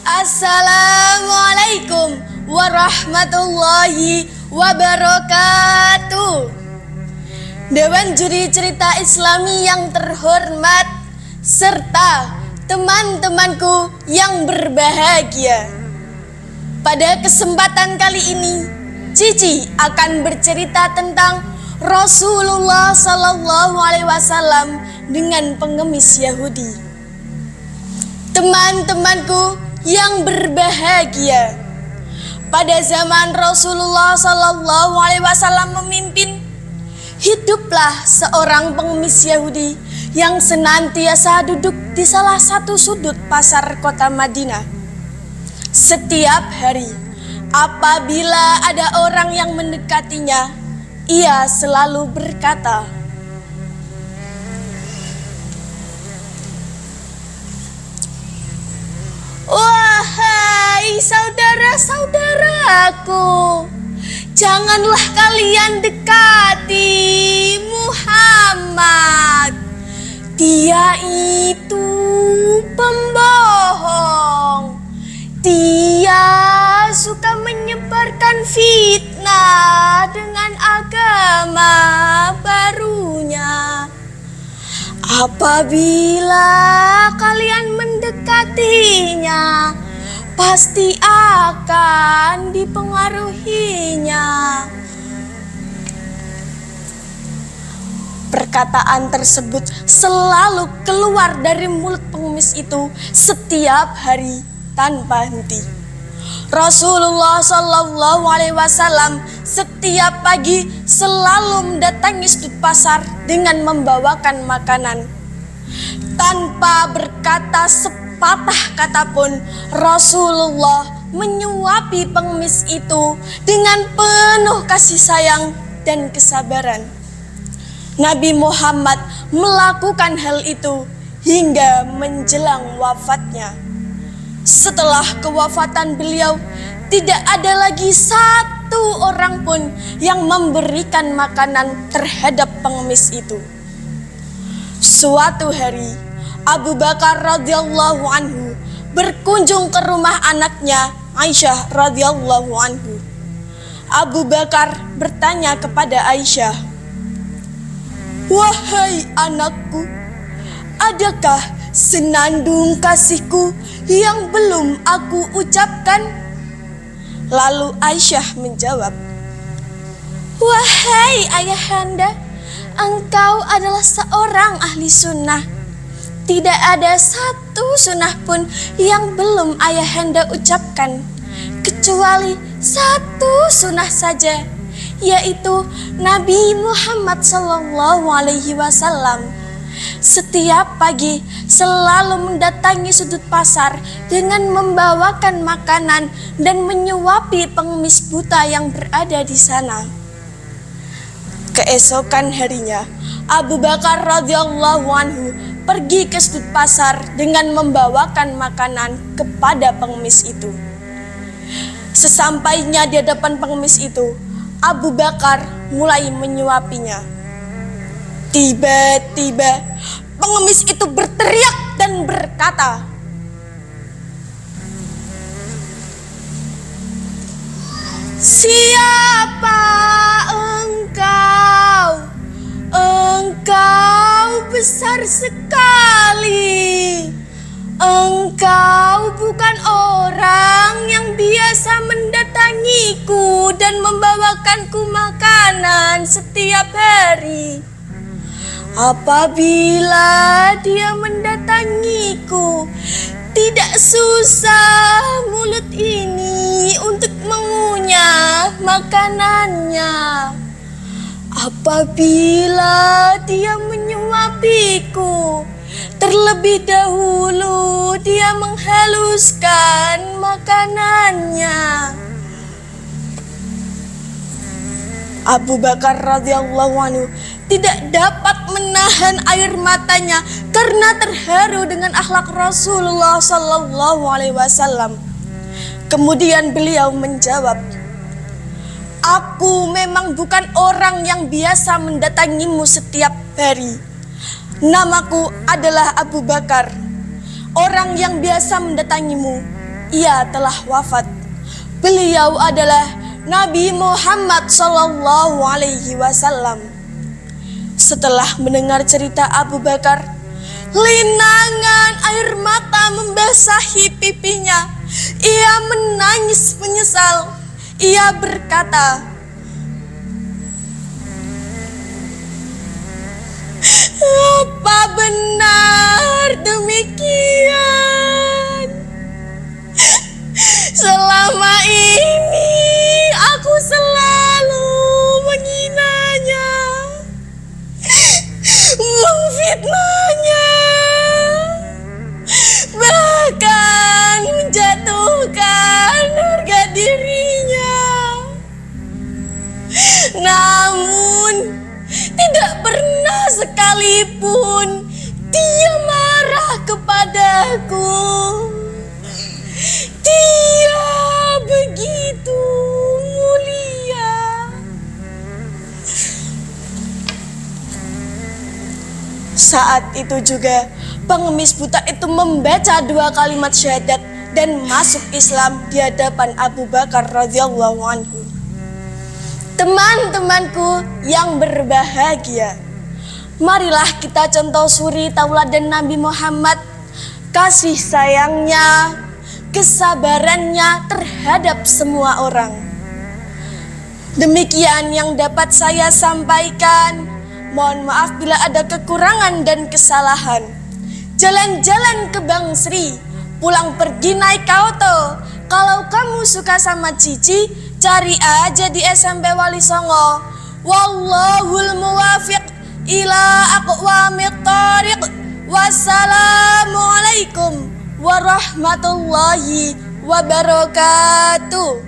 Assalamualaikum warahmatullahi wabarakatuh. Dewan Juri Cerita Islami yang terhormat serta teman-temanku yang berbahagia. Pada kesempatan kali ini, Cici akan bercerita tentang Rasulullah Sallallahu Alaihi Wasallam dengan pengemis Yahudi. Teman-temanku yang berbahagia, pada zaman Rasulullah Sallallahu Alaihi Wasallam memimpin, hiduplah seorang pengemis Yahudi yang senantiasa duduk di salah satu sudut pasar kota Madinah. Setiap hari, apabila ada orang yang mendekatinya, ia selalu berkata, "Wahai saudara-saudaraku, janganlah kalian dekati Muhammad. Dia itu pembohong. Dia suka menyebarkan fitnah dengan agama barunya. Apabila kalian mendekatinya, pasti akan dipengaruhinya." Perkataan tersebut selalu keluar dari mulut pengemis itu setiap hari tanpa henti. Rasulullah Sallallahu Alaihi Wasallam setiap pagi selalu mendatangi sudut pasar dengan membawakan makanan. Tanpa berkata sepatah kata pun, Rasulullah menyuapi pengemis itu dengan penuh kasih sayang dan kesabaran. Nabi Muhammad melakukan hal itu hingga menjelang wafatnya. Setelah kewafatan beliau, tidak ada lagi satu orang pun yang memberikan makanan terhadap pengemis itu. Suatu hari, Abu Bakar radhiyallahu anhu berkunjung ke rumah anaknya Aisyah radhiyallahu anhu. Abu Bakar bertanya kepada Aisyah, "Wahai anakku, adakah senandung kasihku yang belum aku ucapkan?" Lalu Aisyah menjawab, "Wahai ayahanda, engkau adalah seorang ahli sunnah. Tidak ada satu sunnah pun yang belum ayahanda ucapkan, kecuali satu sunnah saja, yaitu Nabi Muhammad Sallallahu Alaihi Wasallam setiap pagi selalu mendatangi sudut pasar dengan membawakan makanan dan menyuapi pengemis buta yang berada di sana." Keesokan harinya, Abu Bakar radhiyallahu anhu pergi ke sudut pasar dengan membawakan makanan kepada pengemis itu. Sesampainya di hadapan pengemis itu, Abu Bakar mulai menyuapinya. Tiba-tiba pengemis itu berteriak dan berkata, "Siapa engkau? Engkau besar sekali. Engkau bukan orang yang biasa mendatangiku dan membawakanku makanan setiap hari. Apabila dia mendatangiku, tidak susah mulut ini untuk mengunyah makanannya. Apabila dia menyuapiku, terlebih dahulu dia menghaluskan makanannya." Abu Bakar radhiyallahu anhu tidak dapat menahan air matanya karena terharu dengan akhlak Rasulullah Sallallahu Alaihi Wasallam. Kemudian beliau menjawab, "Aku memang bukan orang yang biasa mendatangimu setiap hari. Namaku adalah Abu Bakar, orang yang biasa mendatangimu ia telah wafat. Beliau adalah Nabi Muhammad Sallallahu Alaihi Wasallam. Setelah mendengar cerita Abu Bakar, linangan air mata membasahi pipinya. Ia menangis menyesal. Ia berkata, "Apa benar demikian? Selama ini aku selalu menghinanya, memfitnahnya, bahkan menjatuhkan harga dirinya. Namun tidak pernah sekalipun dia marah kepadaku. Dia begitu mulia." Saat itu juga pengemis buta itu membaca 2 kalimat syahadat dan masuk Islam di hadapan Abu Bakar radhiyallahu anhu. Teman-temanku yang berbahagia, marilah kita contoh suri tauladan Nabi Muhammad, kasih sayangnya, kesabarannya terhadap semua orang. Demikian yang dapat saya sampaikan. Mohon maaf bila ada kekurangan dan kesalahan. Jalan-jalan ke Bang Sri, pulang pergi naik auto. Kalau kamu suka sama Cici, cari aja di SMP Wali Songo. Wallahul muwafiq ila aqwamit thariq. Wassalamualaikum warahmatullahi wabarakatuh.